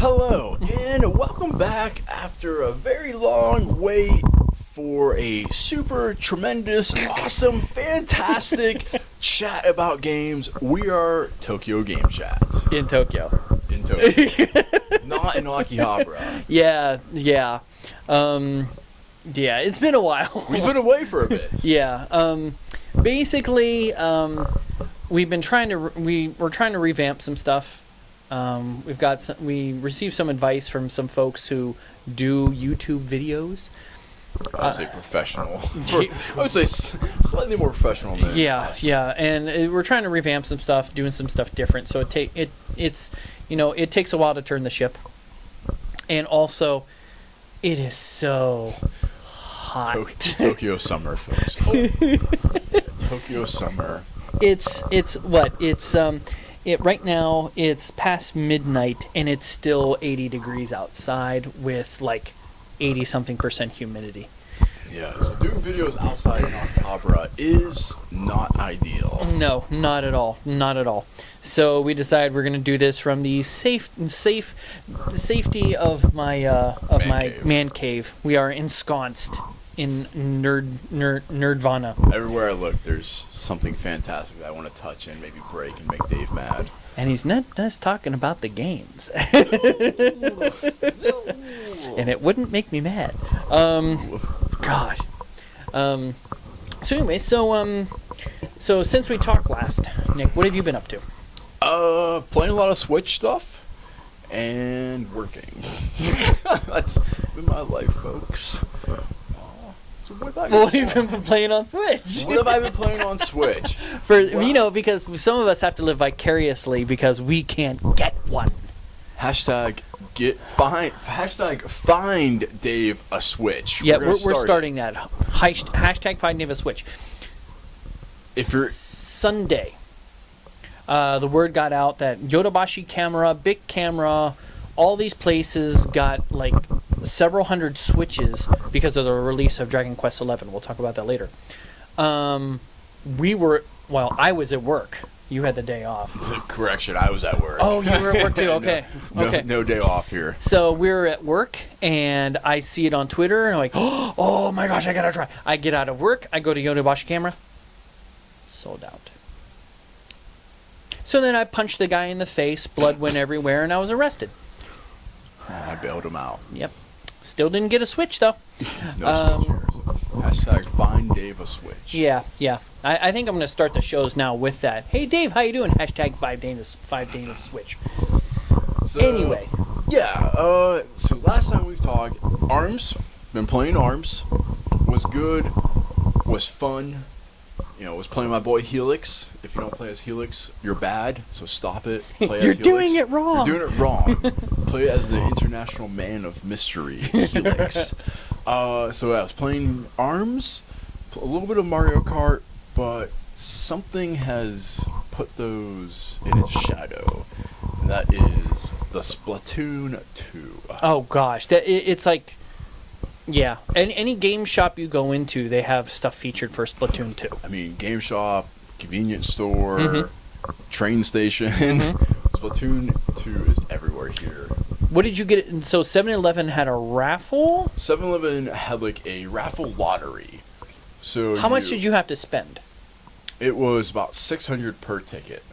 Hello, and welcome back after a very long wait for a super tremendous, awesome, fantastic chat about games. We are Tokyo Game Chat. In Tokyo. In Tokyo. Not in Akihabara. Yeah. It's been a while. We've been away for a bit. Yeah. Basically, we've been trying to we're trying to revamp some stuff. We received some advice from some folks who do YouTube videos. I would say professional. I would say slightly more professional than us. Yeah, and we're trying to revamp some stuff, doing some stuff different. So it takes a while to turn the ship, and also, it is so hot. Tokyo summer, folks. Tokyo summer. Right now it's past midnight and it's still 80 degrees outside with like 80-something% humidity. Yeah, so doing videos outside in Akihabara is not ideal. No, not at all. Not at all. So we decided we're going to do this from the safety of my man cave. We are ensconced in nerdvana. Everywhere I look, there's something fantastic that I want to touch and maybe break and make Dave mad. And he's not just talking about the games. And it wouldn't make me mad. Gosh. So anyway, so since we talked last, Nick, what have you been up to? Playing a lot of Switch stuff and working. That's been my life, folks. So what have you been playing on Switch? What have I been playing on Switch? Because some of us have to live vicariously because we can't get one. Hashtag find Dave a Switch. Yeah, we're starting that. Hashtag find Dave a Switch. If you're Sunday, the word got out that Yodobashi Camera, Big Camera, all these places got like several hundred Switches because of the release of Dragon Quest XI. We'll talk about that later. I was at work. You had the day off. Correction, I was at work. Oh, you were at work too. Okay. Okay. No day off here. So we're at work, and I see it on Twitter, and I'm like, oh my gosh, I gotta try. I get out of work, I go to Yodobashi Camera, sold out. So then I punched the guy in the face, blood went everywhere, and I was arrested. I bailed him out. Yep. Still didn't get a Switch, though. No Switch here. Hashtag find Dave a Switch. Yeah. I think I'm going to start the shows now with that. Hey, Dave, how you doing? Hashtag 5 Dave a Switch. So, anyway. Yeah, so last time we've talked, ARMS, been playing ARMS, was good, was fun, was playing my boy Helix. If you don't play as Helix, you're bad, so stop it. Play as You're Helix. doing it wrong. You're doing it wrong. Play as the international man of mystery, Helix. So I was playing ARMS, a little bit of Mario Kart, but something has put those in its shadow, and that is the Splatoon 2. Oh gosh, it's like, yeah. Any game shop you go into, they have stuff featured for Splatoon 2. I mean, game shop, convenience store, train station. Splatoon 2 is everywhere here. What did you get? So 7-Eleven had a raffle? 7-Eleven had like a raffle lottery. So how much did you have to spend? It was about $600 per ticket.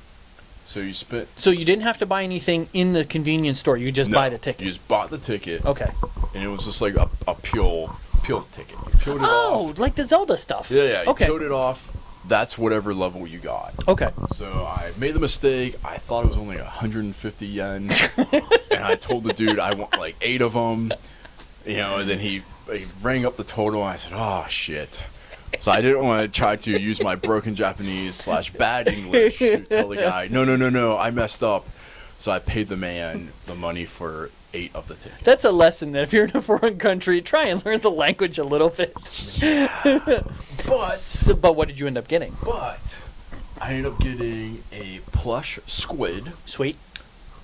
So you spent. So you didn't have to buy anything in the convenience store. You just buy the ticket. You just bought the ticket. Okay. And it was just like a peel ticket. You peeled it off. Like the Zelda stuff. Yeah. You okay. peeled it off. That's whatever level you got. Okay. So I made the mistake. I thought it was only 150 yen, and I told the dude I want like 8 of them. And then he rang up the total. And I said, "Oh shit." So I didn't want to try to use my broken Japanese / bad English to tell the guy, no, I messed up. So I paid the man the money for 8 of the tickets. That's a lesson that if you're in a foreign country, try and learn the language a little bit. Yeah. But what did you end up getting? But I ended up getting a plush squid. Sweet.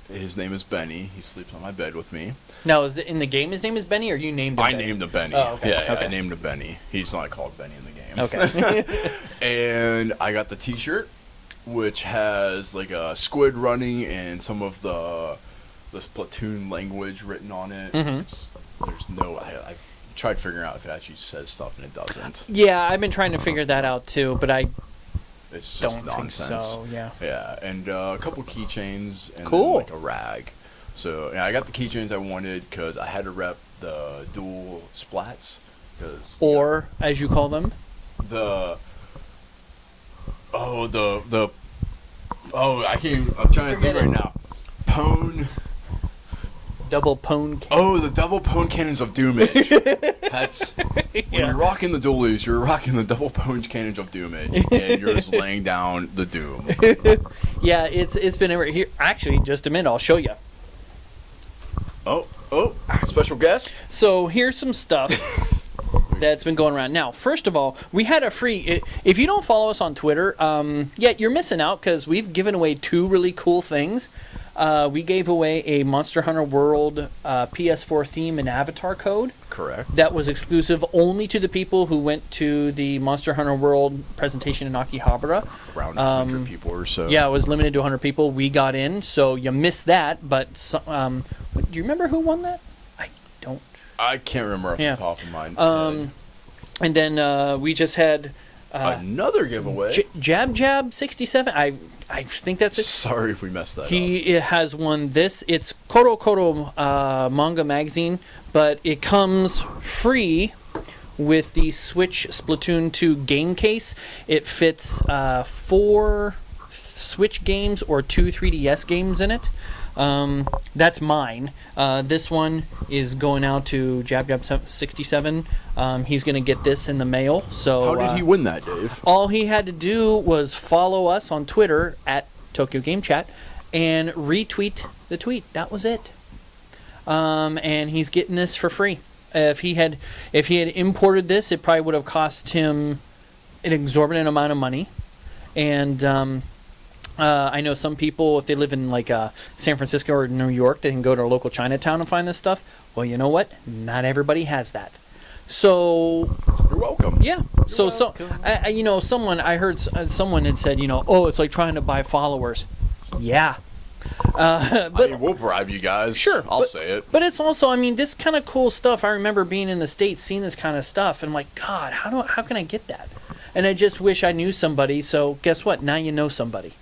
His name is Benny. He sleeps on my bed with me. Now, is it in the game his name is Benny, or you named him I Benny? named him Benny. Oh, okay. Yeah, okay. I named him Benny. He's not called Benny in the game. Okay. And I got the t-shirt, which has like a squid running and some of the the Splatoon language written on it. Mhm. There's no. I tried figuring out if it actually says stuff and it doesn't. Yeah, I've been trying to figure that out too, but I It's just don't nonsense. think so. Yeah. Yeah, and a couple keychains and Cool. then, like a rag. So yeah, I got the keychains I wanted because I had to rep the dual splats. Or, as you call them, The I can't. I'm trying to Forget think right it. now. Pwn. double pwn. Oh, the double pwn cannons of Doomage. That's when you're rocking the dualies. You're rocking the double pwn cannons of Doomage, and you're just laying down the doom. Yeah, it's been over here. Actually, just a minute, I'll show you. Oh, special guest. So here's some stuff that's been going around. Now, first of all, we had a free. If you don't follow us on Twitter, yeah, you're missing out because we've given away 2 really cool things. We gave away a Monster Hunter World PS4 theme and avatar code. Correct. That was exclusive only to the people who went to the Monster Hunter World presentation in Akihabara. Around 100 people or so. Yeah, it was limited to 100 people. We got in, so you missed that. But do you remember who won that? I don't. I can't remember off Yeah. the top of my head. And then we just had Another giveaway. Jab 67. I think that's it. Sorry if we messed that up. He has won this. It's Koro Koro manga magazine, but it comes free with the Switch Splatoon 2 game case. It fits 4 Switch games or 2 3DS games in it. That's mine. This one is going out to Jab 67. He's going to get this in the mail. So How did he win that, Dave? all he had to do was follow us on Twitter at Tokyo Game Chat and retweet the tweet. That was it. And he's getting this for free. If he had imported this, it probably would have cost him an exorbitant amount of money. And I know some people, if they live in like San Francisco or New York, they can go to a local Chinatown and find this stuff. Well, you know what? Not everybody has that. So You're welcome. yeah. Someone I heard someone had said, oh, it's like trying to buy followers. Yeah. I mean, we'll bribe you guys. Sure, I'll but- say it. But it's also, this kind of cool stuff. I remember being in the States, seeing this kind of stuff, and I'm like, God, how can I get that? And I just wish I knew somebody. So guess what? Now you know somebody.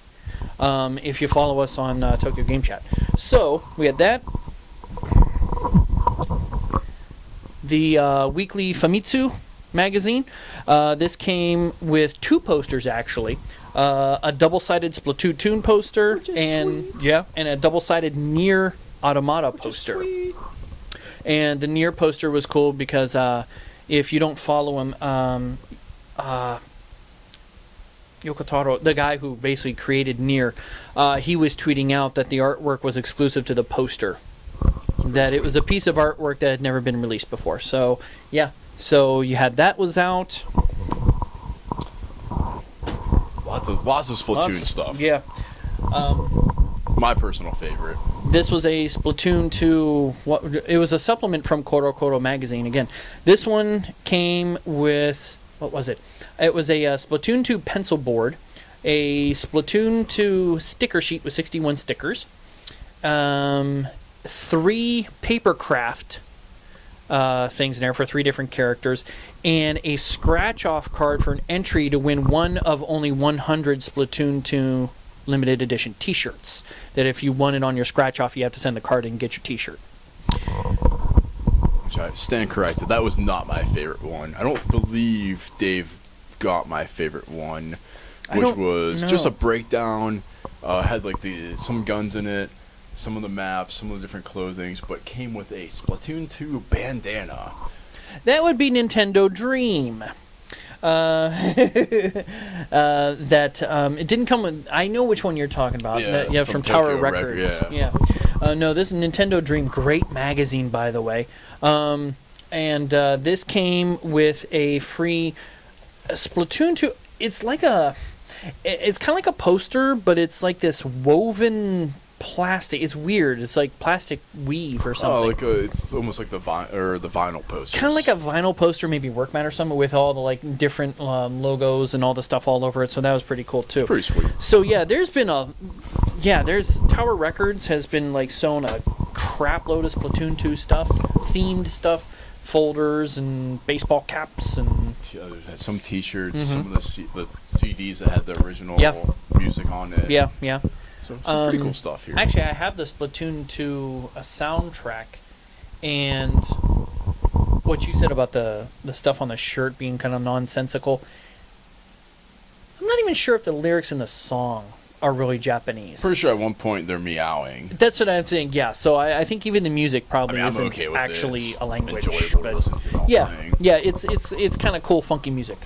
If you follow us on Tokyo Game Chat. So we had that. The weekly Famitsu magazine. This came with 2 posters actually. A double-sided Splatoon poster and a double-sided Nier Automata poster. And the Nier poster was cool because if you don't follow him, Yokotaro, the guy who basically created Nier, he was tweeting out that the artwork was exclusive to the poster. That it was a piece of artwork that had never been released before. So, yeah. So you had that was out. Lots of Splatoon stuff. Yeah. My personal favorite. This was a Splatoon 2. It was a supplement from Koro Koro magazine. Again, this one came with, what was it? It was a Splatoon 2 pencil board, a Splatoon 2 sticker sheet with 61 stickers, 3 paper craft things in there for 3 different characters, and a scratch-off card for an entry to win one of only 100 Splatoon 2 limited edition t-shirts. That if you won it on your scratch-off, you have to send the card in and get your t-shirt. Which I stand corrected. That was not my favorite one. I don't believe Dave got my favorite one, which was just a breakdown. Had like some guns in it, some of the maps, some of the different clothings, but came with a Splatoon 2 bandana. That would be Nintendo Dream. It didn't come with. I know which one you're talking about. Yeah, From from Tower Tokyo Records. Yeah. No, this is Nintendo Dream. Great magazine, by the way. And this came with a free Splatoon 2. It's like it's kind of like a poster, but it's like this woven plastic. It's weird. It's like plastic weave or something. Oh, it's almost like the vinyl posters. Kind of like a vinyl poster, maybe Workman or something, with all the like different logos and all the stuff all over it. So that was pretty cool too. Pretty sweet. So yeah, there's Tower Records has been like sowing a crap load of Splatoon 2 stuff, themed stuff, folders and baseball caps and There's some T-shirts, Mm-hmm. some of the CDs that had the original Yeah. music on it. yeah. So some pretty cool stuff here. Actually, I have the Splatoon 2 soundtrack, and what you said about the stuff on the shirt being kind of nonsensical. I'm not even sure if the lyrics in the song are really Japanese. Pretty sure at one point they're meowing. That's what I think. Yeah, so I think even the music I probably mean, I'm isn't okay with actually it. It's a language. enjoyable to But listen to while yeah, playing. yeah, it's kind of cool, funky music.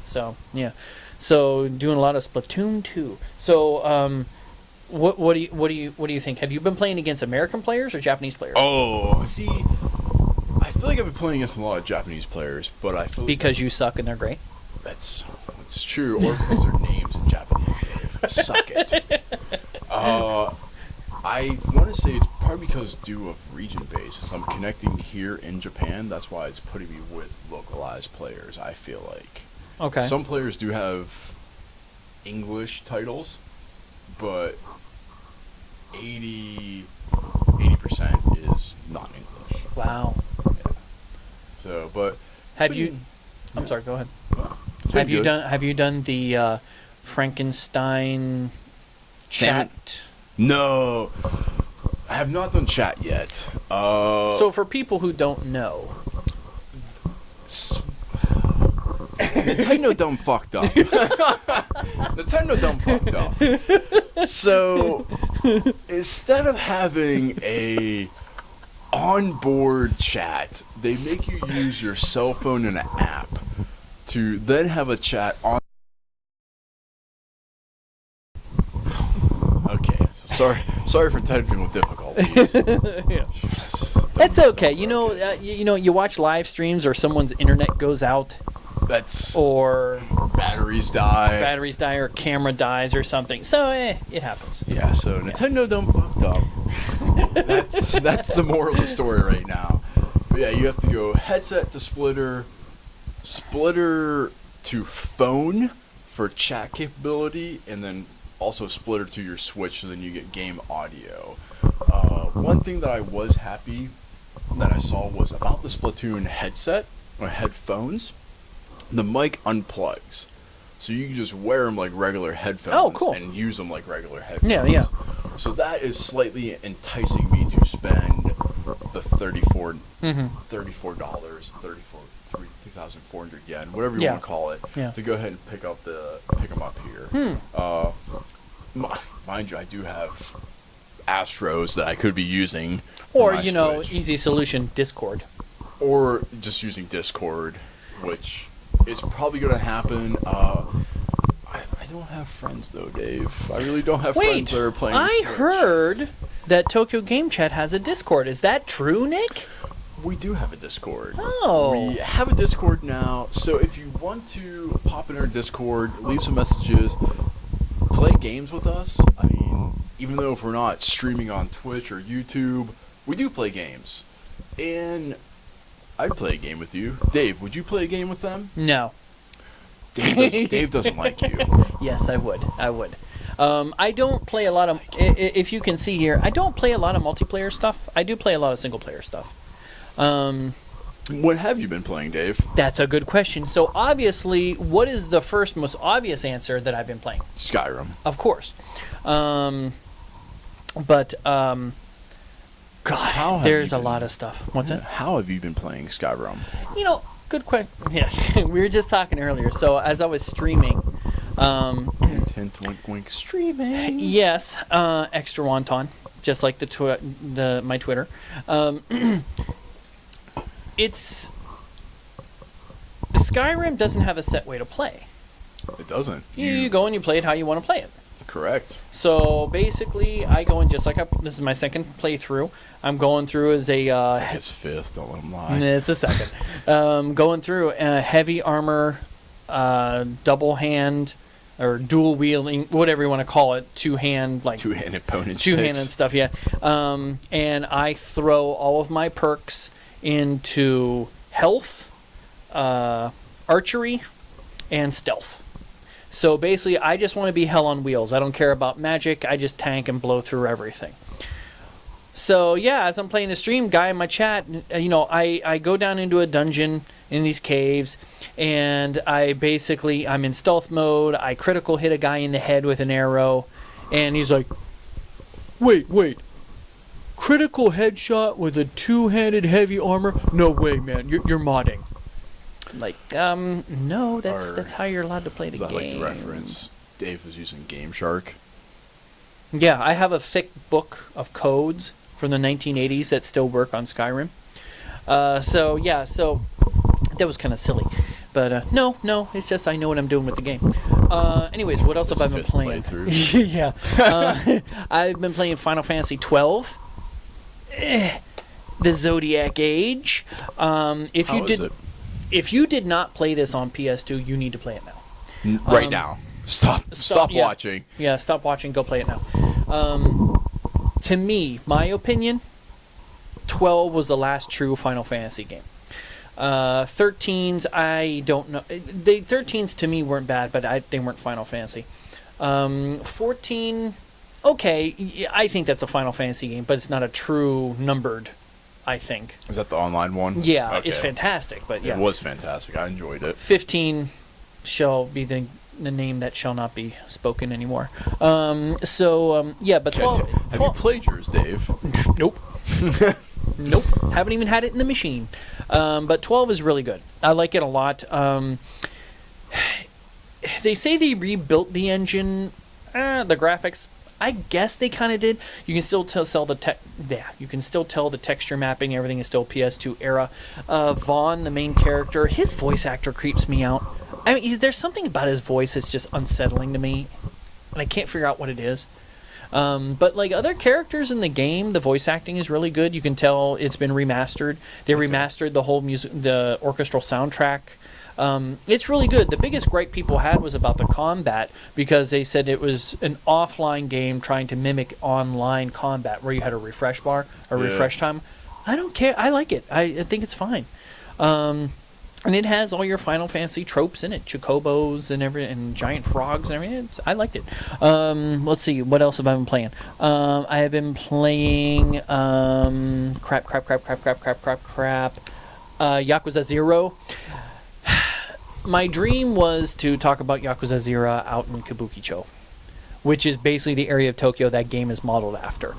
So yeah, so doing a lot of Splatoon 2. So what do you think? Have you been playing against American players or Japanese players? Oh, see, I feel like I've been playing against a lot of Japanese players, but I feel Because you suck and they're great. that's true, or because their names in Japanese, Dave. Suck it. I want to say it's probably because due of region base. Since I'm connecting here in Japan, that's why it's putting me with localized players. I feel like Okay. some players do have English titles, but 80% is non-English. Wow. So, but Have you? I'm yeah. sorry. Go ahead. it's been good. Have you done the Frankenstein Salmon? chat? No, I have not done chat yet. So for people who don't know, Nintendo done fucked up. Nintendo done fucked up. So instead of having a onboard chat, they make you use your cell phone and an app to then have a chat on. Okay, so sorry for technical difficulties. yeah. That's okay. You watch live streams or someone's internet goes out That's or batteries die. batteries die or camera dies or something. So it happens. Yeah, so Nintendo done fucked up. That's the moral of the story right now. But yeah, you have to go headset to splitter, splitter to phone for chat capability, and then also splitter to your Switch, so then you get game audio. One thing that I was happy that I saw was about the Splatoon headset or headphones. The mic unplugs, so you can just wear them like regular headphones. Oh, cool. And use them like regular headphones. Yeah. So that is slightly enticing me to spend the $34, $3,400 yen, whatever you Yeah. want to call it, Yeah. to go ahead and pick them up here. Mind you, I do have Astros that I could be using. Or on my Switch. easy solution, Discord. Or just using Discord, which is probably going to happen. I don't have friends though, Dave. I really don't have friends that are playing I Switch. heard that Tokyo Game Chat has a Discord. Is that true, Nick? We do have a Discord. Oh. We have a Discord now, so if you want to pop in our Discord, leave some messages, play games with us. I mean, even though if we're not streaming on Twitch or YouTube, we do play games. And I'd play a game with you. Dave, would you play a game with them? No. Dave doesn't like you. Yes, I would. I don't play a lot of. If you can see here, I don't play a lot of multiplayer stuff. I do play a lot of single player stuff. What have you been playing, Dave? That's a good question. So obviously, what is the first most obvious answer that I've been playing? Skyrim. Of course. God, How have there's you a been- lot of stuff. What's it? How have you been playing Skyrim? Good question. Yeah, we were just talking earlier. So as I was streaming, Hint, wink, wink, streaming. yes, extra wonton, just like my Twitter. It's Skyrim doesn't have a set way to play. It doesn't. You go and you play it how you want to play it. Correct. So basically, I go in just like this is my second playthrough. I'm going through as a It's like his fifth, don't let him lie. it's a second. Going through heavy armor, double hand or dual wielding, whatever you want to call it, two-hand like Two-handed opponent. two-handed stuff. Yeah. And I throw all of my perks into health, archery, and stealth. So basically, I just want to be hell on wheels. I don't care about magic. I just tank and blow through everything. So yeah, as I'm playing the stream, guy in my chat, I go down into a dungeon in these caves, and I'm in stealth mode. I critical hit a guy in the head with an arrow, and he's like, wait, critical headshot with a two-handed heavy armor? No way, man, you're modding. Like, no, that's how you're allowed to play the game. I like the reference. Dave was using Game Shark. Yeah, I have a thick book of codes from the 1980s that still work on Skyrim. So that was kind of silly. But no, it's just I know what I'm doing with the game. Anyways, what else have I been playing? Yeah. I've been playing Final Fantasy 12. The Zodiac Age. If you did not play this on PS2, you need to play it now. Right now. Stop watching. Yeah, stop watching. Go play it now. To me, my opinion, 12 was the last true Final Fantasy game. 13s, I don't know. 13s to me weren't bad, but they weren't Final Fantasy. 14, okay, I think that's a Final Fantasy game, but it's not a true numbered, I think. Is that the online one? Yeah, okay. It's fantastic, but yeah. It was fantastic. I enjoyed it. 15 shall be the name that shall not be spoken anymore. But 12... Have you played yours, Dave? Nope. Nope. Haven't even had it in the machine. But 12 is really good. I like it a lot. They say they rebuilt the engine, the graphics. I guess they kind of did. You can still you can still tell the texture mapping. Everything is still PS2 era. Vaughn, the main character, his voice actor creeps me out. I mean, there's something about his voice that's just unsettling to me, and I can't figure out what it is. But like other characters in the game, the voice acting is really good. You can tell it's been remastered. They remastered the whole the orchestral soundtrack. It's really good. The biggest gripe people had was about the combat, because they said it was an offline game trying to mimic online combat where you had a refresh bar or refresh time. I don't care. I like it. I think it's fine. And it has all your Final Fantasy tropes in it, chocobos and giant frogs and everything. I liked it. Let's see, what else have I been playing? I have been playing Yakuza 0. My dream was to talk about Yakuza 0 out in Kabukicho, which is basically the area of Tokyo that game is modeled after.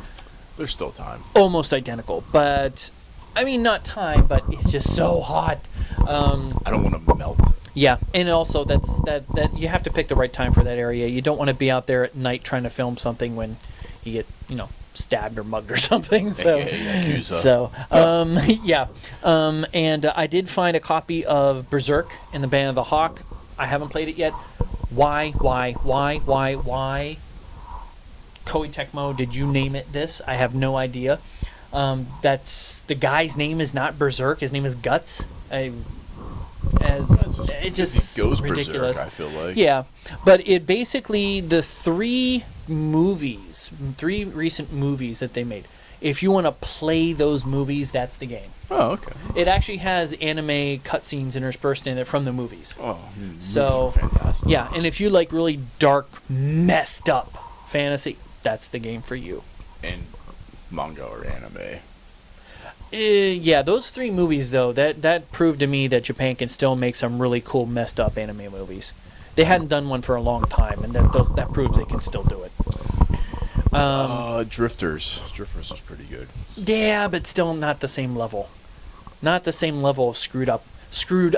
There's still time. Almost identical, but I mean, not time, but it's just so hot. I don't want to melt. Yeah, and also that you have to pick the right time for that area. You don't want to be out there at night trying to film something when you get, stabbed or mugged or something. So, and I did find a copy of Berserk in the Band of the Hawk. I haven't played it yet. Why? Koei Tecmo, did you name it this? I have no idea. That's the guy's name is not Berserk. His name is Guts. It's just goes ridiculous. Berserk, I feel like. Yeah, but it basically the three recent movies that they made. If you want to play those movies, that's the game. Oh, okay. It actually has anime cutscenes interspersed in it from the movies. Oh, so fantastic. Yeah, and if you like really dark, messed up fantasy, that's the game for you. And manga or anime. Yeah, those three movies though, that proved to me that Japan can still make some really cool, messed up anime movies. They hadn't done one for a long time, and that proves they can still do it. Drifters was pretty good. Yeah, but still not the same level. Not the same level of screwed upness. Screwed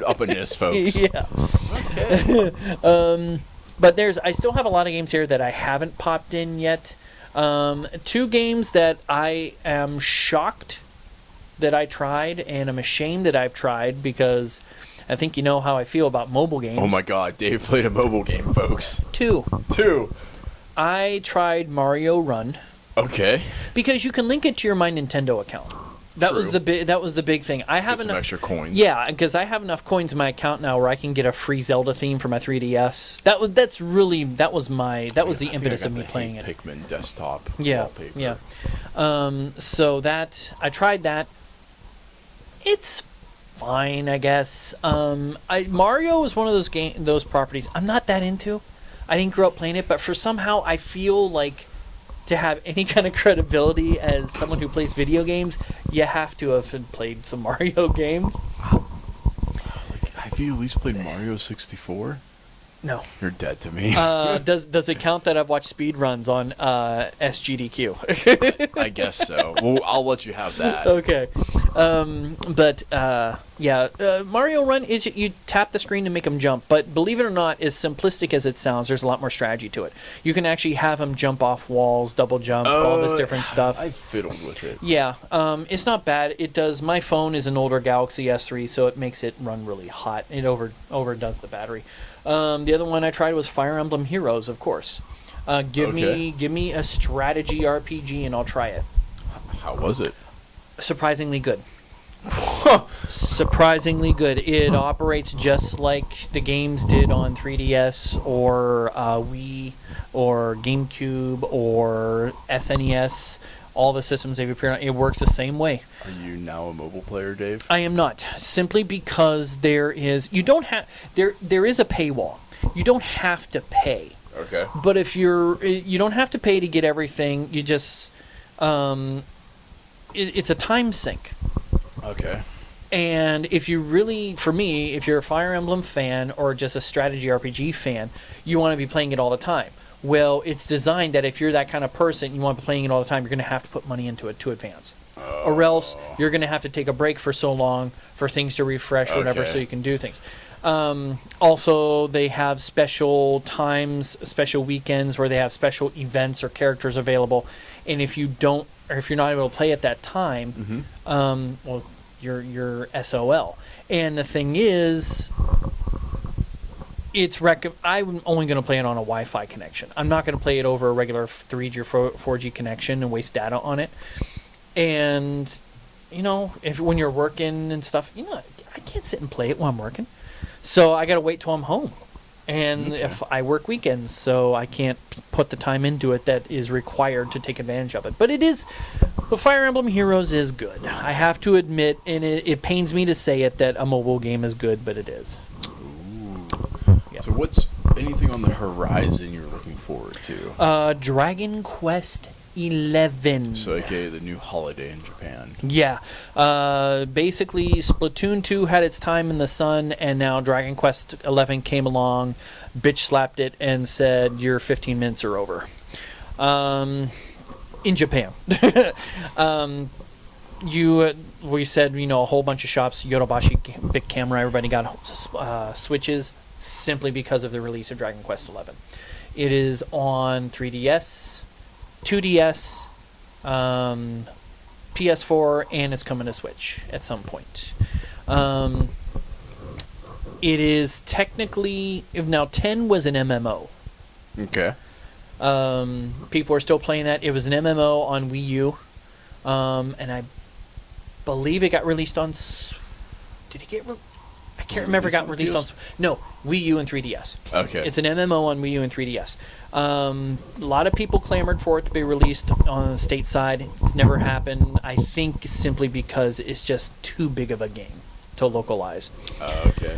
upness, folks. Yeah. Okay. But I still have a lot of games here that I haven't popped in yet. 2 games that I am shocked that I tried, and I'm ashamed that I've tried, because I think you know how I feel about mobile games. Oh my God, Dave played a mobile game, folks. 2. I tried Mario Run. Okay. Because you can link it to your My Nintendo account. That was the big thing. I have enough some extra coins. Yeah, because I have enough coins in my account now where I can get a free Zelda theme for my 3DS. That was the impetus of me playing it. Pikmin desktop. Yeah, wallpaper. yeah. So that I tried that. It's fine, I guess. Mario is one of those properties I'm not that into. I didn't grow up playing it, but for somehow I feel like to have any kind of credibility as someone who plays video games, you have to have played some Mario games. Have you at least played Mario 64? No. You're dead to me. Does it count that I've watched speed runs on SGDQ? I guess so. Well, I'll let you have that. Okay. Mario Run is you tap the screen to make them jump, but believe it or not, as simplistic as it sounds, there's a lot more strategy to it. You can actually have them jump off walls, double jump, all this different stuff. I fiddled with it. Yeah, it's not bad. It does. My phone is an older Galaxy S3, so it makes it run really hot. It overdoes the battery. The other one I tried was Fire Emblem Heroes, of course. Give me a strategy RPG and I'll try it. How was it? Surprisingly good. Surprisingly good. It operates just like the games did on 3DS or Wii or GameCube or SNES. All the systems they've appeared on, it works the same way. Are you now a mobile player, Dave? I am not, simply because there is a paywall. You don't have to pay. Okay. But if you don't have to pay to get everything. You just it's a time sink. Okay. And if you really, for me, if you're a Fire Emblem fan or just a strategy RPG fan, you want to be playing it all the time. Well, it's designed that if you're that kind of person, you want to be playing it all the time, you're going to have to put money into it to advance. Or else you're going to have to take a break for so long for things to refresh or whatever, so you can do things. Also, they have special times, special weekends where they have special events or characters available. And if you're not able to play at that time, well, you're SOL. And the thing is, I'm only going to play it on a Wi-Fi connection. I'm not going to play it over a regular 3G or 4G connection and waste data on it. And, when you're working and stuff, I can't sit and play it while I'm working. So I got to wait till I'm home. And if I work weekends, so I can't put the time into it that is required to take advantage of it. But the Fire Emblem Heroes is good. I have to admit, and it pains me to say it, that a mobile game is good, but it is. So what's anything on the horizon you're looking forward to? Dragon Quest 11. So aka the new holiday in Japan. Yeah. Basically, Splatoon 2 had its time in the sun, and now Dragon Quest 11 came along, bitch slapped it, and said, your 15 minutes are over. In Japan. We said, a whole bunch of shops, Yodobashi, Big Camera, everybody got Switches, simply because of the release of Dragon Quest XI. It is on 3DS, 2DS, PS4, and it's coming to Switch at some point. It is technically... Now, 10 was an MMO. Okay. People are still playing that. It was an MMO on Wii U. And I believe it got released on... Did it get... I can't remember. It got released on... No, Wii U and 3DS. Okay. It's an MMO on Wii U and 3DS. A lot of people clamored for it to be released on the stateside. It's never happened. I think simply because it's just too big of a game to localize. Okay.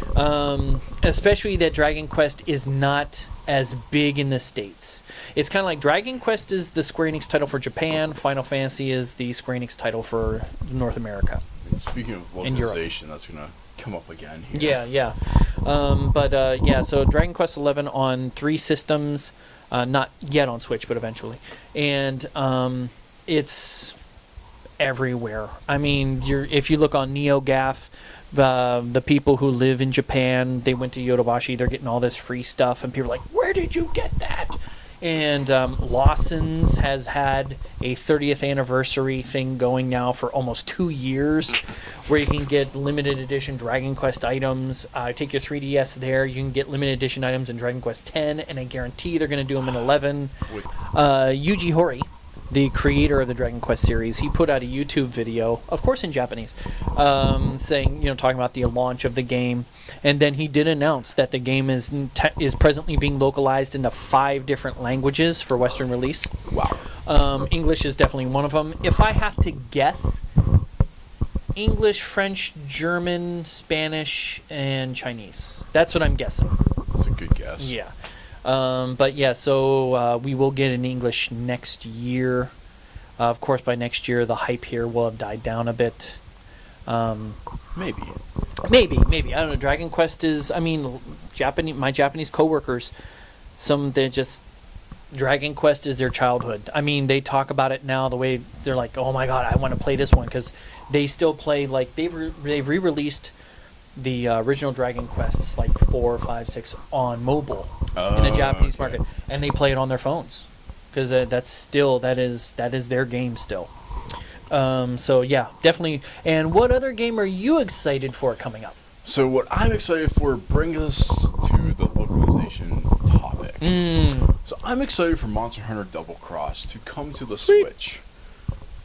Especially that Dragon Quest is not as big in the States. It's kind of like Dragon Quest is the Square Enix title for Japan. Final Fantasy is the Square Enix title for North America. And speaking of localization, that's going to come up again here. Yeah. So Dragon Quest XI on 3 systems, not yet on Switch, but eventually. And it's everywhere. I mean, if you look on NeoGAF, the people who live in Japan, they went to Yodobashi, they're getting all this free stuff, and people are like, where did you get that? And Lawson's has had a 30th anniversary thing going now for almost 2 years, where you can get limited edition Dragon Quest items. Take your 3DS there, you can get limited edition items in Dragon Quest X, and I guarantee they're going to do them in 11. Yuji Horii, the creator of the Dragon Quest series, he put out a YouTube video, of course in Japanese, saying, talking about the launch of the game. And then he did announce that the game is presently being localized into 5 different languages for Western release. Wow. English is definitely one of them. If I have to guess, English, French, German, Spanish, and Chinese. That's what I'm guessing. That's a good guess. Yeah. But yeah, so we will get in English next year. Of course, by next year, the hype here will have died down a bit. Maybe. Maybe. I don't know. Dragon Quest is, I mean, my Japanese coworkers, they're just, Dragon Quest is their childhood. I mean, they talk about it now the way they're like, oh my god, I want to play this one, because they still play, like, they've re-released the original Dragon Quests, like 4, 5, 6 on mobile in the Japanese market, and they play it on their phones, because that is their game still. So yeah, definitely. And what other game are you excited for coming up? So what I'm excited for brings us to the localization topic. So I'm excited for Monster Hunter Double Cross to come to the Switch.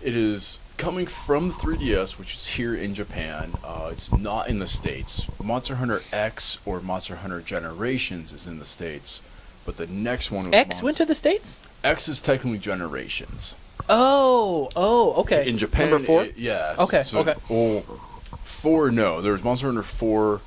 It is coming from the 3DS, which is here in Japan. It's not in the States. Monster Hunter X or Monster Hunter Generations is in the States, but the next one was X went to the States? X is technically Generations. Oh, okay. In Japan, number 4? Yes. Okay. Well, 4, no. There was Monster Hunter 4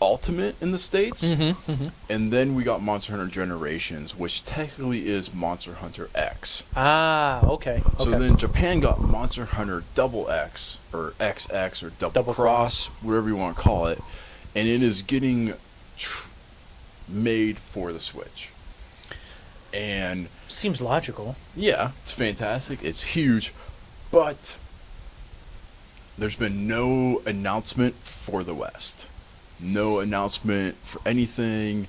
Ultimate in the States, and then we got Monster Hunter Generations, which technically is Monster Hunter X. Ah, okay. So then Japan got Monster Hunter Double X, or XX, or Double Cross, whatever you want to call it, and it is getting made for the Switch. And seems logical. yeah, it's fantastic. It's huge, but there's been no announcement for the West. No announcement for anything,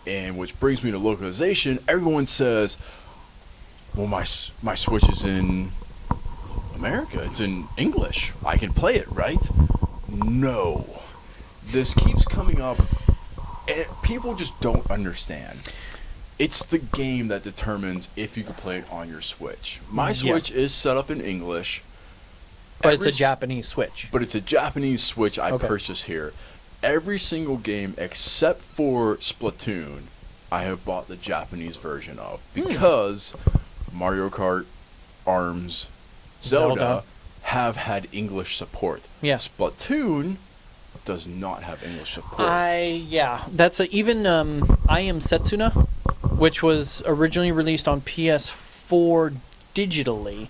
and which brings me to localization. Everyone says, well, my Switch is in America. It's in English. I can play it, right? No. This keeps coming up, and people just don't understand. It's the game that determines if you can play it on your Switch. My Switch is set up in English. But it's a Japanese Switch. But it's a Japanese Switch I purchased here. Every single game except for Splatoon, I have bought the Japanese version of. Because Mario Kart, ARMS, Zelda have had English support. Yeah. Splatoon does not have English support. That's even I Am Setsuna, which was originally released on PS4 digitally,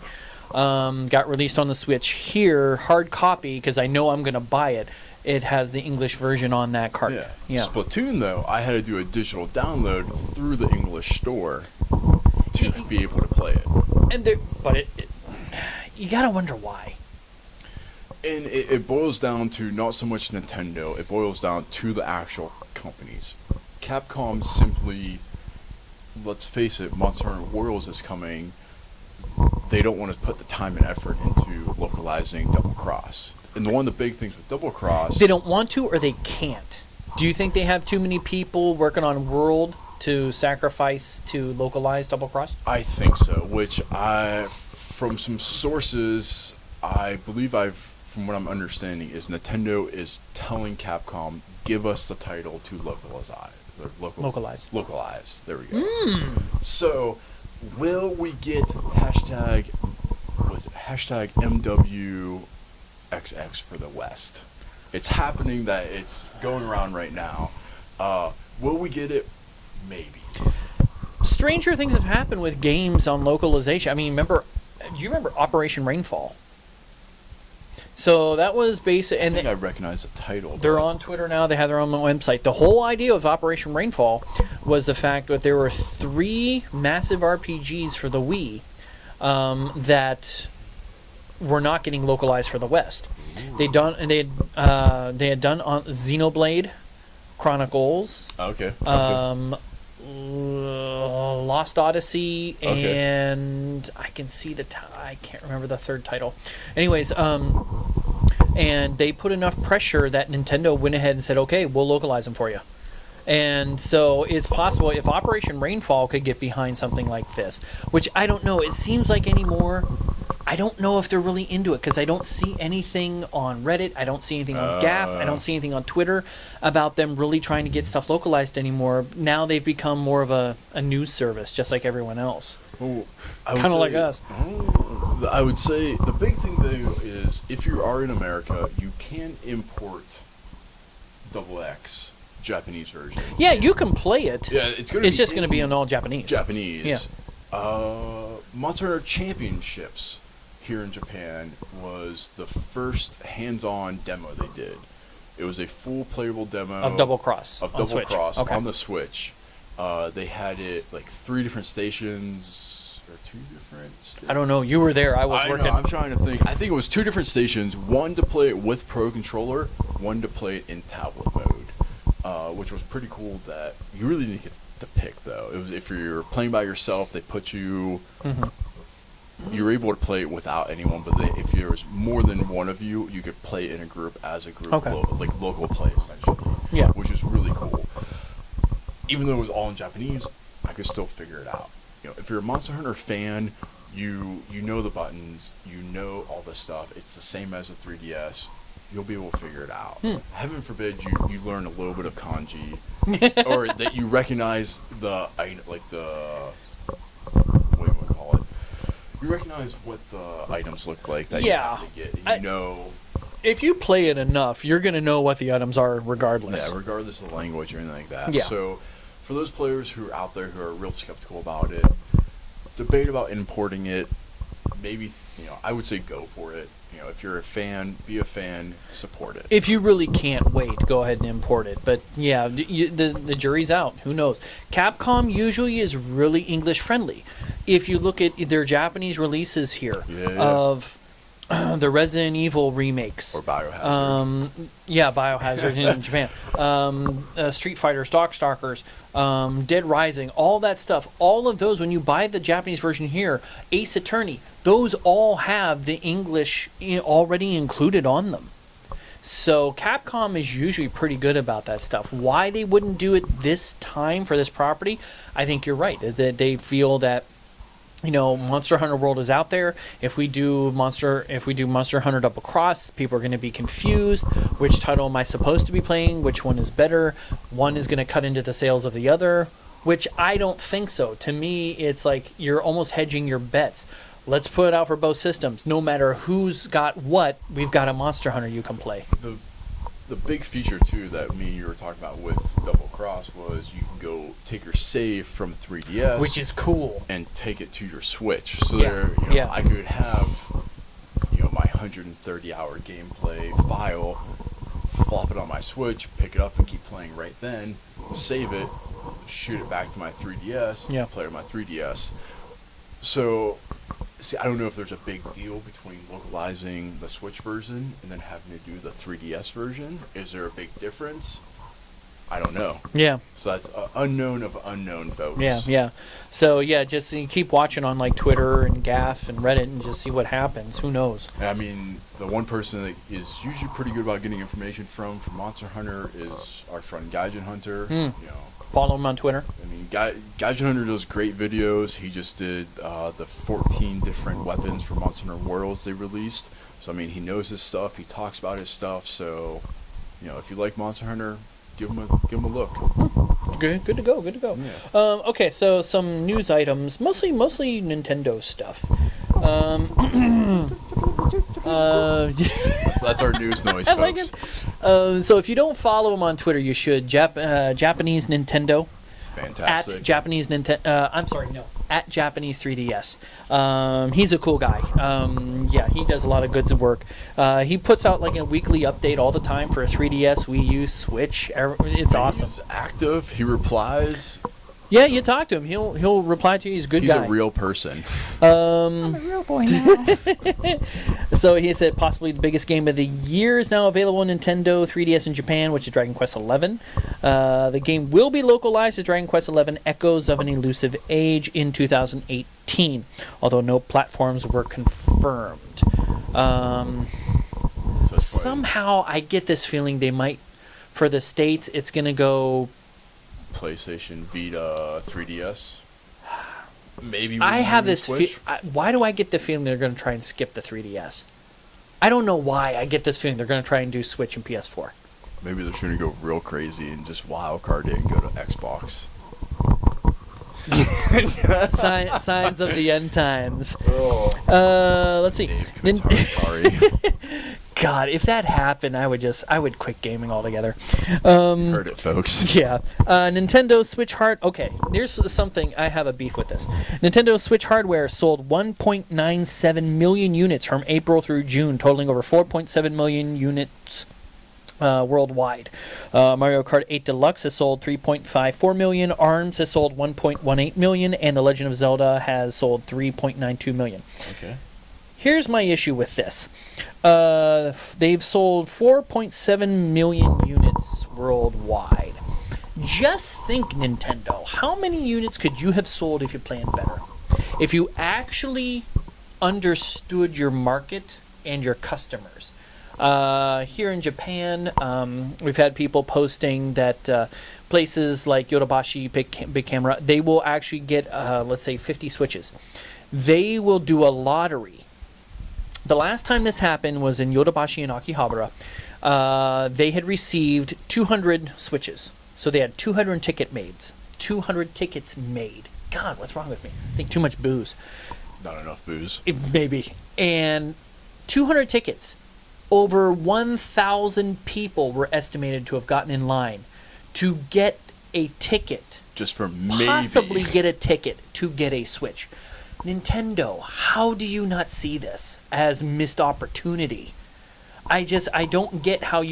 got released on the Switch here, hard copy, because I know I'm going to buy it. It has the English version on that cart. Yeah. Splatoon, though, I had to do a digital download through the English store to be able to play it. And you gotta wonder why. And it boils down to not so much Nintendo, it boils down to the actual companies. Capcom simply, let's face it, Monster Hunter Worlds is coming. They don't want to put the time and effort into localizing Double Cross. And one of the big things with Double Cross... They don't want to, or they can't? Do you think they have too many people working on World to sacrifice to localize Double Cross? I think so, which from some sources, I believe from what I'm understanding, is Nintendo is telling Capcom, give us the title to localize. Localize. There we go. So, will we get hashtag MWXX for the West? It's happening, that it's going around right now. Will we get it? Maybe. Stranger things have happened with games on localization. I mean, do you remember Operation Rainfall? So that was basic. I think I recognize the title. They're on Twitter now. They have their own website. The whole idea of Operation Rainfall was the fact that there were 3 massive RPGs for the Wii that were not getting localized for the West. They had done on Xenoblade Chronicles. Okay. Lost Odyssey, and I can see I can't remember the third title. Anyways, and they put enough pressure that Nintendo went ahead and said, okay, we'll localize them for you. And so it's possible if Operation Rainfall could get behind something like this, which I don't know. It seems like anymore, I don't know if they're really into it, because I don't see anything on Reddit. I don't see anything on GAF. I don't see anything on Twitter about them really trying to get stuff localized anymore. Now they've become more of a news service, just like everyone else. Kind of like us. I would say the big thing, though, is if you are in America, you can import XX Japanese version. Yeah, you can play it. Yeah, it's just going to be in all Japanese. Japanese. Yeah. Monster Hunter Championships here in Japan was the first hands-on demo they did. It was a full playable demo Of Double Cross. of on Double Switch. Cross Okay. on the Switch. They had it like 3 different stations or 2 different stations. I don't know. You were there. I was working. I'm trying to think. I think it was 2 different stations. One to play it with Pro Controller, one to play it in tablet mode, which was pretty cool. That you really didn't get to pick though. It was if you're playing by yourself, they put you. You were able to play it without anyone, but if there was more than one of you, you could play it in a group as a group, Okay. like local play essentially. Yeah. Which is really cool. Even though it was all in Japanese, I could still figure it out. You know, if you're a Monster Hunter fan, you know the buttons, you know all the stuff. It's the same as a 3DS. You'll be able to figure it out. Heaven forbid you learn a little bit of kanji, or that you recognize the what do you call it? You recognize what the items look like that Yeah. you have to get. And you know. If you play it enough, you're going to know what the items are regardless. Yeah, regardless of the language or anything like that. Yeah. So, for those players who are out there who are real skeptical about it, debate about importing it. Maybe, I would say go for it. If you're a fan, be a fan, support it. If you really can't wait, go ahead and import it. But yeah, the jury's out. Who knows? Capcom usually is really English friendly. If you look at their Japanese releases here of the Resident Evil remakes. Or Biohazard. Biohazard in Japan. Street Fighters, Darkstalkers, Dead Rising, all that stuff. All of those, when you buy the Japanese version here, Ace Attorney, those all have the English already included on them. So Capcom is usually pretty good about that stuff. Why they wouldn't do it this time for this property, I think you're right. Is that they feel that Monster Hunter World is out there. If we do Monster Hunter Double Cross, people are going to be confused. Which title am I supposed to be playing? Which one is better? One is going to cut into the sales of the other, which I don't think so. To me, it's like you're almost hedging your bets. Let's put it out for both systems. No matter who's got what, we've got a Monster Hunter you can play. The big feature too that me and you were talking about with Double Cross was you can go take your save from 3DS, Which is cool. and take it to your Switch. So Yeah. I could have my 130-hour gameplay file, flop it on my Switch, pick it up and keep playing right then, save it, shoot it back to my 3DS, play on my 3DS. So, I don't know if there's a big deal between localizing the Switch version and then having to do the 3DS version. Is there a big difference? I don't know. Yeah. So that's unknown of unknown, folks. Yeah. So just keep watching on like Twitter and GAF and Reddit and just see what happens. Who knows? I mean, the one person that is usually pretty good about getting information from Monster Hunter is our friend Gaijin Hunter. Follow him on Twitter. I mean, Gaijin Hunter does great videos. He just did the 14 different weapons for Monster Hunter Worlds they released. So, I mean, he knows his stuff. He talks about his stuff. So, if you like Monster Hunter, give him a look. Good to go. Yeah. Okay, so some news items, mostly Nintendo stuff. That's our news noise, I folks. like it. So if you don't follow him on Twitter, you should. Japanese Nintendo. It's fantastic. At Japanese Nintendo. At Japanese 3DS. He's a cool guy. He does a lot of good work. He puts out like a weekly update all the time for a 3DS, Wii U, Switch. It's awesome. He's active. He replies. Yeah, you talk to him. He'll reply to you. He's a good guy. He's a real person. I'm a real boy now. So he said possibly the biggest game of the year is now available on Nintendo 3DS in Japan, which is Dragon Quest XI. The game will be localized as Dragon Quest XI Echoes of an Elusive Age in 2018, although no platforms were confirmed. Somehow I get this feeling they might, for the States, it's going to go PlayStation, Vita, 3DS. Maybe. I have this. Switch. Why do I get the feeling they're going to try and skip the 3DS? I don't know why. I get this feeling they're going to try and do Switch and PS4. Maybe they're trying to go real crazy and just wild card it and go to Xbox. Signs of the end times. Oh. Let's see. Dave commits hard. God, if that happened, I would quit gaming altogether. Heard it, folks. Yeah. Nintendo Switch Okay, here's something. I have a beef with this. Nintendo Switch hardware sold 1.97 million units from April through June, totaling over 4.7 million units worldwide. Mario Kart 8 Deluxe has sold 3.54 million. ARMS has sold 1.18 million. And The Legend of Zelda has sold 3.92 million. Okay. Here's my issue with this. They've sold 4.7 million units worldwide. Just think, Nintendo, how many units could you have sold if you planned better? If you actually understood your market and your customers. Here in Japan, we've had people posting that places like Yodobashi, Big Camera, they will actually get, let's say, 50 Switches. They will do a lottery. The last time this happened was in Yodobashi and Akihabara. They had received 200 Switches. So they had 200 200 tickets made. God, what's wrong with me? I think too much booze. Not enough booze. Maybe. And 200 tickets. Over 1,000 people were estimated to have gotten in line to get a ticket. Just for maybe. Possibly get a ticket to get a Switch. Nintendo, how do you not see this as missed opportunity? I don't get how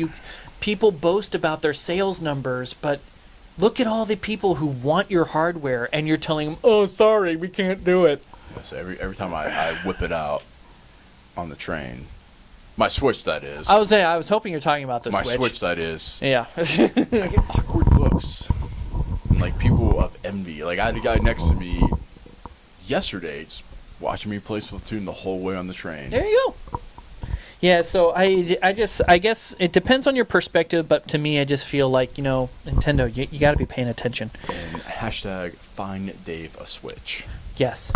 people boast about their sales numbers, but look at all the people who want your hardware and you're telling them, oh, sorry, we can't do it. Yes, every time I whip it out on the train, my Switch, that is. I was hoping you're talking about the my Switch. My Switch, that is. Yeah. I get awkward looks. And, like, people of envy. Like, I had a guy next to me yesterday just watching me play Splatoon the whole way on the train. There you go. Yeah, so I guess it depends on your perspective, but to me, I just feel like, Nintendo, you got to be paying attention. And hashtag find Dave a Switch. Yes.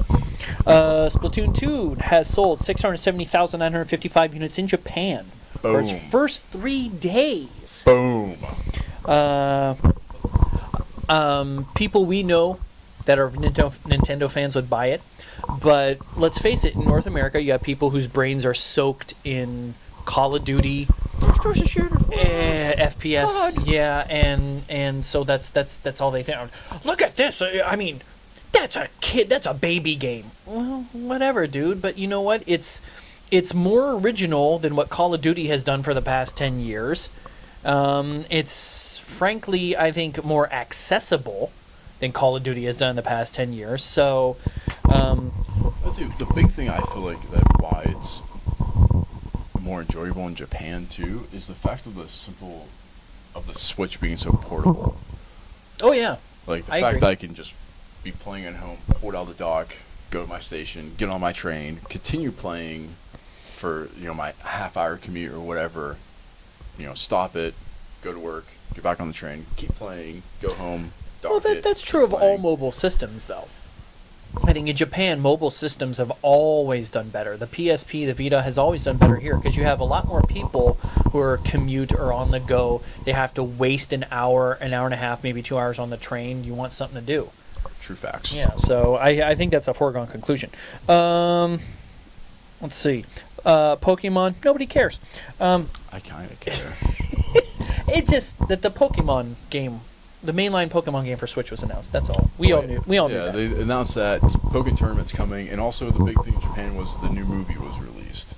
Splatoon 2 has sold 670,955 units in Japan for its first 3 days. Boom. People we know that are Nintendo fans would buy it. But let's face it, in North America, you have people whose brains are soaked in Call of Duty, FPS, yeah, and so that's all they think. Look at this! I mean, that's a baby game. Well, whatever, dude. But you know what? It's more original than what Call of Duty has done for the past 10 years. It's frankly, I think, more accessible than Call of Duty has done in the past 10 years. So, the big thing I feel like that why it's more enjoyable in Japan too is the fact of the Switch being so portable. Oh yeah. Like the I fact agree. that I can just be playing at home, pull it out of the dock, go to my station, get on my train, continue playing for my half-hour commute or whatever. Stop it, go to work, get back on the train, keep playing, go home. Well, that's true of all mobile systems, though. I think in Japan, mobile systems have always done better. The PSP, the Vita, has always done better here because you have a lot more people who are commute or on the go. They have to waste an hour and a half, maybe 2 hours on the train. You want something to do. True facts. Yeah, so I think that's a foregone conclusion. Let's see. Pokemon, nobody cares. I kind of care. It's just that the Pokemon game, the mainline Pokemon game for Switch was announced. That's all. We all knew Yeah, that. they announced that Poké Tournament's coming, and also the big thing in Japan was the new movie was released.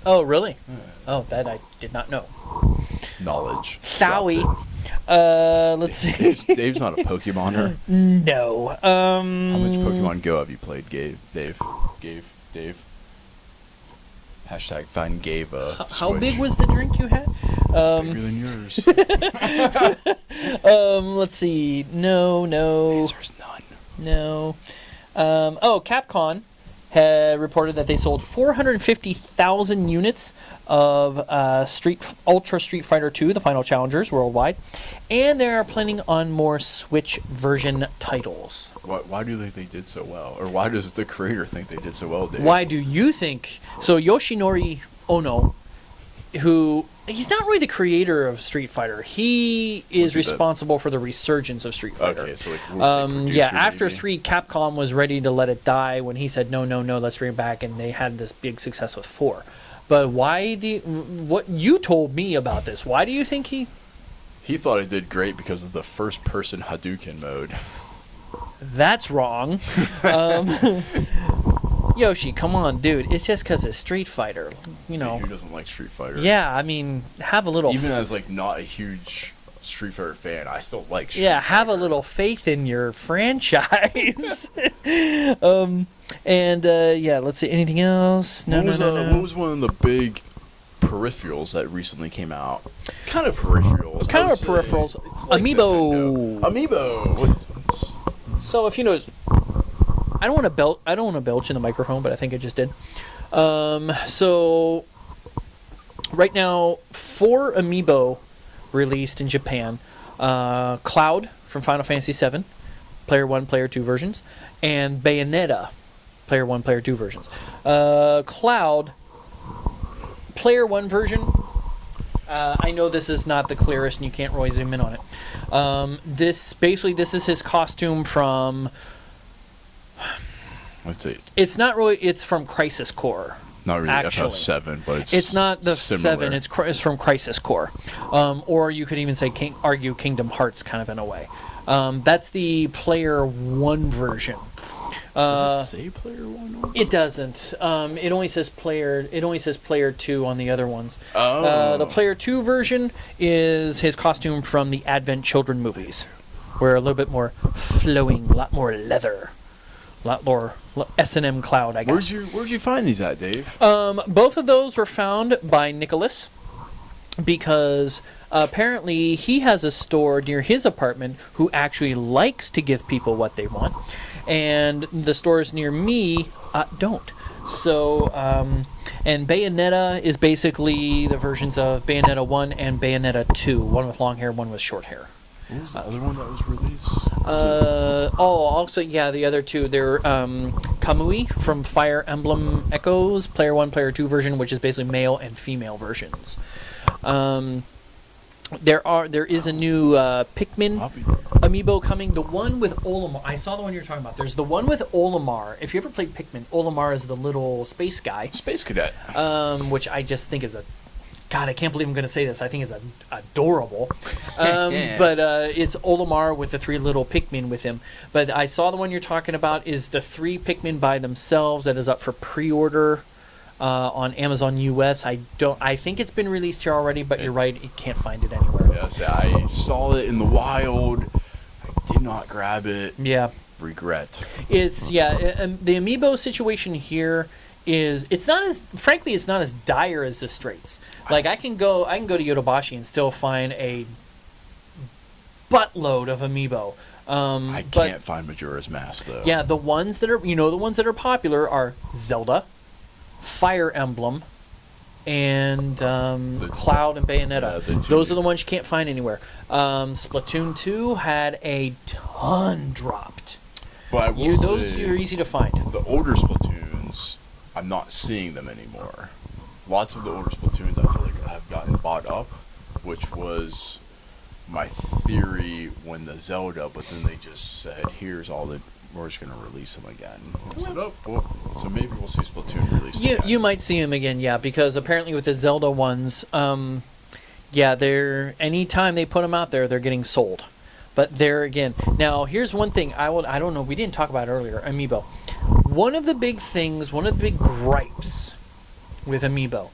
Oh, really? Yeah. Oh, that I did not know. Knowledge. Sorry. Dropped Let's see. it. Dave's not a Pokemoner. No. How much Pokemon Go have you played, Dave? Hashtag find Gave a Switch. How big was the drink you had? Bigger than yours. Let's see. No. Answer's none. No. Capcom had reported that they sold 450,000 units of Ultra Street Fighter 2, the Final Challengers, worldwide, and they are planning on more Switch version titles. Why do they think they did so well? Or why does the creator think they did so well, Dave? Why do you think? So Yoshinori Ono, who he's not really the creator of Street Fighter. He is responsible for the resurgence of Street Fighter. Okay, so like after maybe? 3, Capcom was ready to let it die when he said no, let's bring it back, and they had this big success with 4. But why do what you told me about this? Why do you think he? He thought it did great because of the first-person Hadouken mode. That's wrong. Yoshi, come on, dude. It's just because it's Street Fighter, you know. Who doesn't like Street Fighter? Yeah, I mean, have a little. Even as like not a huge Street Fighter fan, I still like Street Yeah, Fighter. have a little faith in your franchise. Yeah, let's see. Anything else? No. What was one of the big peripherals that recently came out? Kind of peripherals. Kind I would of say. peripherals. It's like Amiibo. Nintendo. Amiibo. What's- So if you notice, I don't want to belch in the microphone, but I think I just did. So right now, 4 Amiibo released in Japan. Cloud from Final Fantasy VII, Player 1, Player 2 versions, and Bayonetta, Player 1, Player 2 versions. Cloud, Player 1 version. I know this is not the clearest, and you can't really zoom in on it. This is his costume from. Let's see. It's not really. It's from Crisis Core. Not really Actually. FF7, but It's not the similar. 7. It's from Crisis Core, or you could even say argue Kingdom Hearts, kind of in a way. That's the Player 1 version. Does it say Player 1? It doesn't. It only says Player. It only says Player 2 on the other ones. Oh. The Player 2 version is his costume from the Advent Children movies, where a little bit more flowing, a lot more leather, a lot more S&M Cloud, I guess. Where'd you find these at, Dave? Both of those were found by Nicholas, because apparently he has a store near his apartment who actually likes to give people what they want, and the stores near me don't. So, and Bayonetta is basically the versions of Bayonetta 1 and Bayonetta 2, one with long hair, one with short hair. What was the other one that was released? Also, yeah, the other two. They're Kamui from Fire Emblem Echoes, Player 1, Player 2 version, which is basically male and female versions. There is a new Pikmin amiibo coming. The one with Olimar. I saw the one you're talking about. There's the one with Olimar. If you ever played Pikmin, Olimar is the little space guy, Space Cadet. which I just think is a... God, I can't believe I'm going to say this. I think it's adorable. But it's Olimar with the 3 little Pikmin with him. But I saw the one you're talking about is the 3 Pikmin by themselves that is up for pre-order on Amazon US. I think it's been released here already, but you're right, you can't find it anywhere. Yes, I saw it in the wild. I did not grab it. Yeah. Regret. It's the amiibo situation here is it's not as dire as the Straits. Like I can go to Yodobashi and still find a buttload of amiibo. I can't find Majora's Mask though. Yeah, the ones that are popular are Zelda, Fire Emblem, and Cloud and Bayonetta. Yeah, Those are the ones you can't find anywhere. Splatoon 2 had a ton dropped. But I will Those say, are easy to find. the older Splatoons, I'm not seeing them anymore. Lots of the older Splatoons I feel like have gotten bought up, which was my theory when the Zelda, but then they just said, here's all the... We're just going to release them again. I said, oh, well, so maybe we'll see Splatoon released again. You might see them again, yeah, because apparently with the Zelda ones, they're anytime they put them out there, they're getting sold. But there again, now here's one thing I don't know, we didn't talk about it earlier, Amiibo. One of the big gripes with Amiibo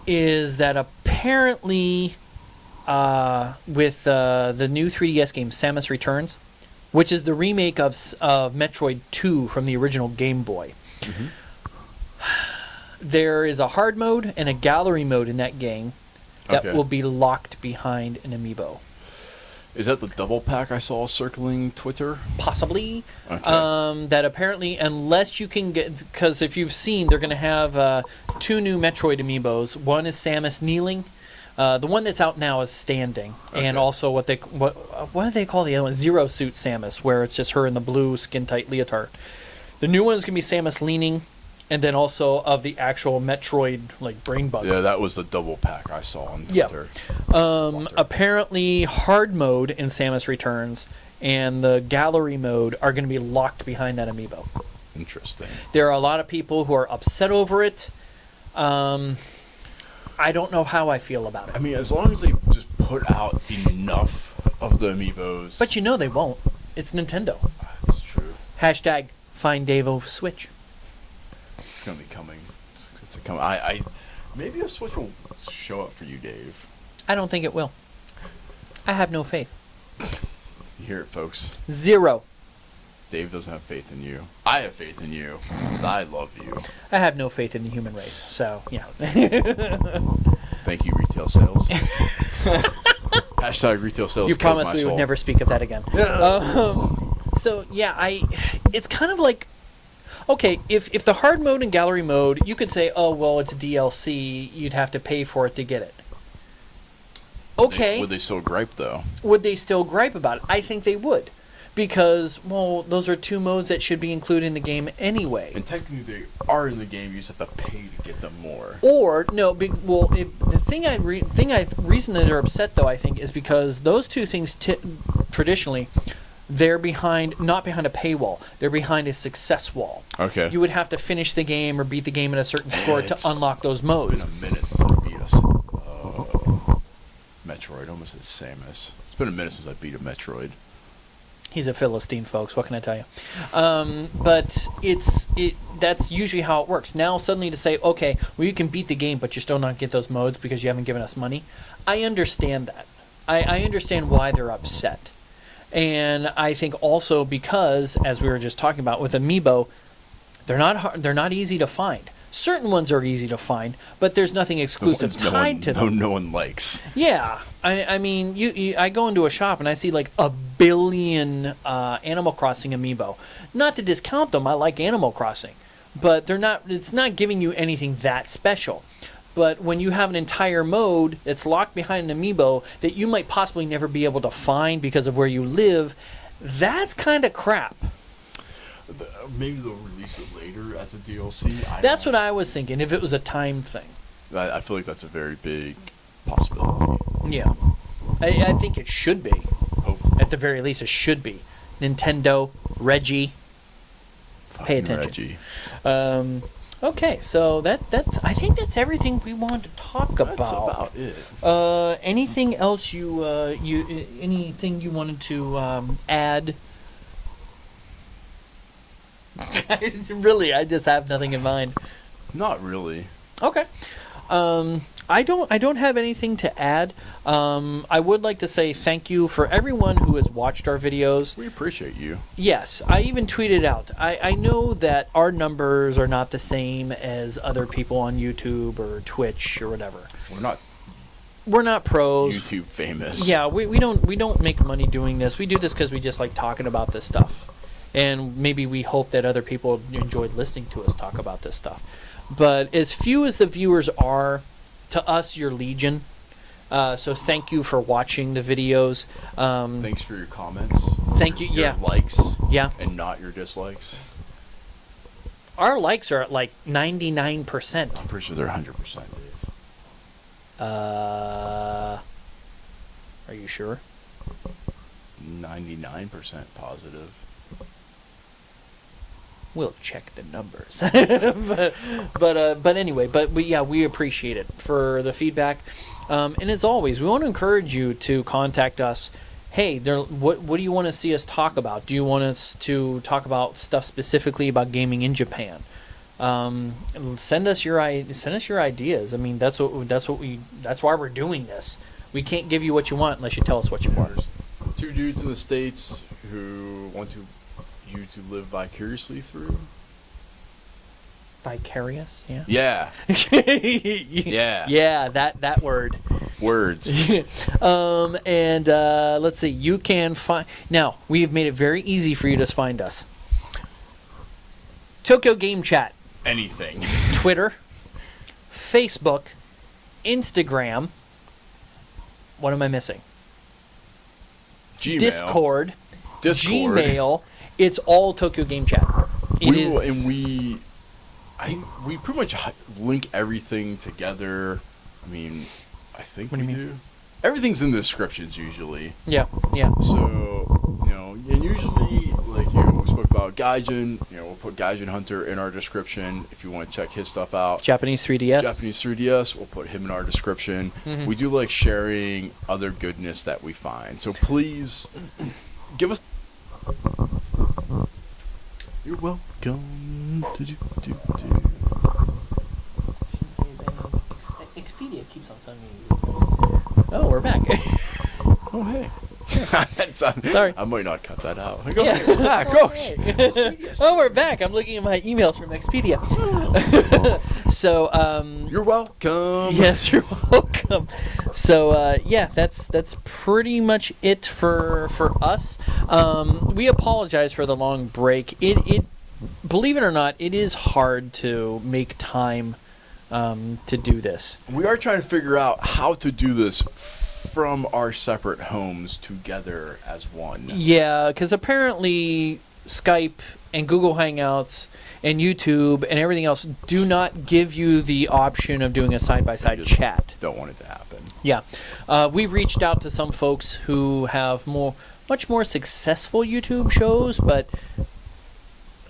is that apparently with the new 3DS game Samus Returns, which is the remake of Metroid 2 from the original Game Boy. Mm-hmm. There is a hard mode and a gallery mode in that game that will be locked behind an amiibo. Is that the double pack I saw circling Twitter? Possibly. Okay. That apparently, unless you can get... Because if you've seen, they're going to have 2 new Metroid amiibos. One is Samus kneeling. The one that's out now is standing, and also what do they call the other one? Zero Suit Samus, where it's just her in the blue skin tight leotard. The new one is gonna be Samus leaning, and then also of the actual Metroid brain bug. Yeah, that was the double pack I saw on Twitter. Apparently, hard mode in Samus Returns and the gallery mode are gonna be locked behind that amiibo. Interesting. There are a lot of people who are upset over it. I don't know how I feel about it. I mean, as long as they just put out enough of the amiibos. But you know they won't. It's Nintendo. That's true. Hashtag find Dave over Switch. It's gonna be coming. It's coming. Maybe a Switch will show up for you, Dave. I don't think it will. I have no faith. You hear it, folks. 0. Dave doesn't have faith in you. I have faith in you. 'Cause I love you. I have no faith in the human race. So, yeah. Thank you, retail sales. Hashtag retail sales. You killed promised my we soul. would never speak of that again. So, yeah, it's kind of like, okay, if the hard mode and gallery mode, you could say, oh, well, it's DLC, you'd have to pay for it to get it. Okay. Would they still gripe, though? Would they still gripe about it? I think they would. Because, well, those are 2 modes that should be included in the game anyway. And technically, they are in the game. You just have to pay to get them more. Or, no, the reason that they're upset, though, I think, is because those 2 things, traditionally, they're not behind a paywall. They're behind a success wall. Okay. You would have to finish the game or beat the game at a certain score to It's unlock those It's modes. been a minute since I beat us. Metroid, almost as Samus. It's been a minute since I beat a Metroid. He's a Philistine, folks. What can I tell you? But that's usually how it works. Now, suddenly to say, okay, well, you can beat the game, but you still not get those modes because you haven't given us money. I understand that. I understand why they're upset. And I think also because, as we were just talking about with Amiibo, they're not easy to find. Certain ones are easy to find, but there's nothing exclusive tied to them. No one likes. Yeah, I mean, I go into a shop and I see like 1 billion Animal Crossing amiibo. Not to discount them, I like Animal Crossing, but they're not. It's not giving you anything that special. But when you have an entire mode that's locked behind an amiibo that you might possibly never be able to find because of where you live, that's kind of crap. Maybe they'll release it later as a DLC. That's what I was thinking. If it was a time thing. I feel like that's a very big possibility. Yeah, I think it should be. Hopefully. At the very least, it should be. Nintendo, Reggie, pay attention. Reggie. Okay, so that's I think that's everything we wanted to talk about. That's about it. Anything else anything you wanted to add? Really, I just have nothing in mind. Not really. Okay. I don't have anything to add. I would like to say thank you for everyone who has watched our videos. We appreciate you. Yes, I even tweeted out. I know that our numbers are not the same as other people on YouTube or Twitch or whatever. We're not pros. YouTube famous. Yeah, we don't make money doing this. We do this because we just like talking about this stuff. And maybe we hope that other people enjoyed listening to us talk about this stuff. But as few as the viewers are, to us, you're legion. So thank you for watching the videos. Thanks for your comments. Thank you. Your Yeah. likes. Yeah. And not your dislikes. Our likes are at like 99%. I'm pretty sure they're 100%, Dave. Are you sure? 99% positive. We'll check the numbers. but anyway, we appreciate it for the feedback. And as always, we want to encourage you to contact us. Hey, what do you want to see us talk about? Do you want us to talk about stuff specifically about gaming in Japan? Send us your ideas. I mean, that's why we're doing this. We can't give you what you want unless you tell us what you want. There's 2 dudes in the States who want you to live vicariously through. Vicarious, yeah. Yeah. Yeah. Yeah, that word. Words. And let's see. You can find. Now we've made it very easy for you to find us. Tokyo Game Chat. Anything. Twitter, Facebook, Instagram. What am I missing? Gmail. Discord. Gmail. It's all Tokyo Game Chat. We pretty much link everything together. I mean, I think What do we you mean? do. Everything's in the descriptions usually. Yeah. So, and usually, like, we spoke about Gaijin, we'll put Gaijin Hunter in our description if you want to check his stuff out. Japanese 3DS. Japanese 3DS, we'll put him in our description. Mhm. We do like sharing other goodness that we find. So please give us. You're welcome. Expedia keeps on sending me. Oh, we're back. Oh, hey. Sorry. I might not cut that out. Go Yeah. we're back. Oh, shit. Oh, we're back. I'm looking at my emails from Expedia. So, You're welcome. yes, you're welcome. So, yeah, that's pretty much it for us. We apologize for the long break. It believe it or not, it is hard to make time to do this. We are trying to figure out how to do this from our separate homes together as one. Yeah, because apparently Skype and Google Hangouts and YouTube and everything else do not give you the option of doing a side-by-side Just chat. Don't want it to happen. Yeah. We've reached out to some folks who have much more successful YouTube shows, but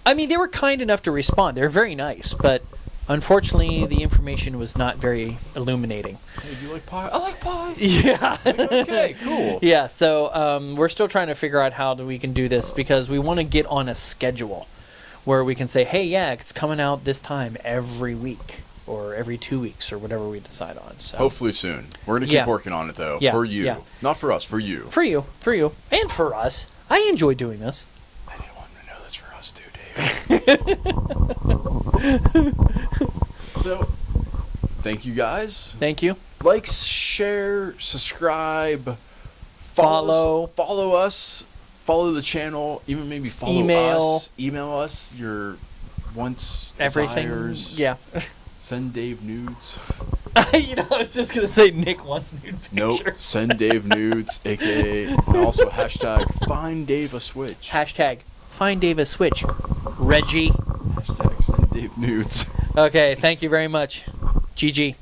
I mean, they were kind enough to respond. They're very nice, but unfortunately, the information was not very illuminating. Hey, do you like pie? I like pie. Yeah. Okay, cool. Yeah, so we're still trying to figure out how we can do this because we want to get on a schedule where we can say, hey, yeah, it's coming out this time every week or every 2 weeks or whatever we decide on. So Hopefully soon. We're going to keep Yeah. working on it, though. Yeah, For you. yeah. Not for us, for you. for you, and for us. I enjoy doing this. I didn't want to know that's for us, too, Dave. So, thank you guys. Thank you. Like, share, subscribe, Follow. follow us, follow the channel, even maybe follow Email. us. Email us your wants, Everything. desires. Yeah. Send Dave nudes. You know, I was just going to say Nick wants nude pictures. Nope. Send Dave nudes, aka and also hashtag find Dave a switch. Hashtag find Dave a switch. Reggie. Hashtag send Dave nudes. Okay, thank you very much. GG.